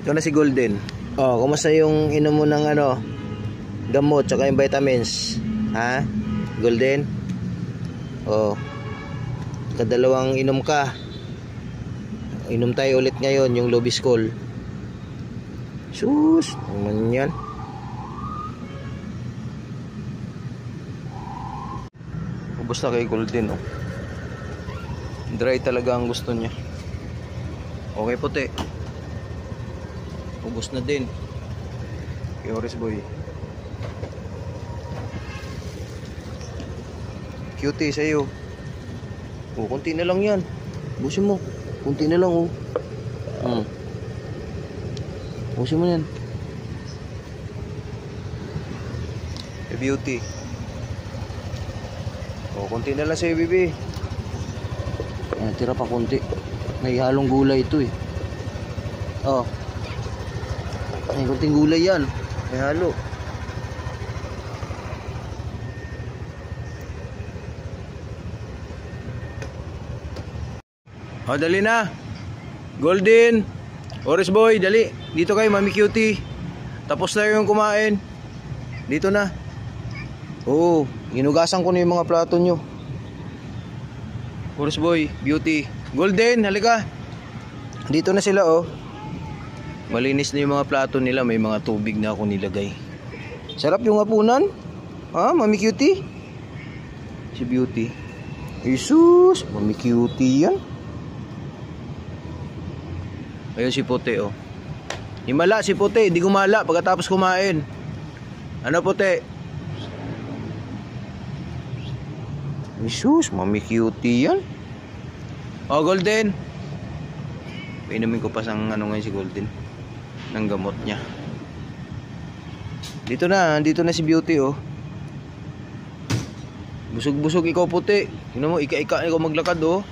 Ito na si Golden. Oh, kumusta yung inom mo ng ano, gamot tsaka yung vitamins? Ha? Golden? Oh. Kadalawang inom ka. Inom tayo ulit ngayon yung Lobiskol. Sus, naman yan. Ubus na kay Golden, oh. Dry talaga ang gusto niya. Okay, puti. Ubus na din. Kay Oris Boy. Cutie sa'yo. Oh, konti na lang yan. Ubusin mo. Konti na lang, oh. Ubusin mo yan. Hey, Beauty. Oh, konti na lang sa'yo, baby. Ayan, tira pa konti. May halong gulay ito, eh. Oh. Ay, konting gulay yan. May halo. Oh, dali na. Golden. Oris Boy, dali. Dito kayo, Mami Cutie. Tapos na yung kumain. Dito na. Oo, inugasan ko na yung mga plato nyo. Oris Boy, Beauty. Golden, halika. Dito na sila, oh. Malinis na yung mga plato nila. May mga tubig na ako nilagay. Sarap yung hapunan. Ha, Mami Cutie? Si Beauty. Jesus, Mami Cutie yan. Ayun si Puti, oh. Himala si Puti, di gumala pagkatapos kumain. Ano, Puti? Jesus, Mami Cutie yan. Oh, Golden. Painumin ko pa sang ano ngayon si Golden. Ng gamot niya. Dito na si Beauty, oh. Busog-busog ikaw, Puti. Tingnan mo, ika-ika ikaw maglakad, oh.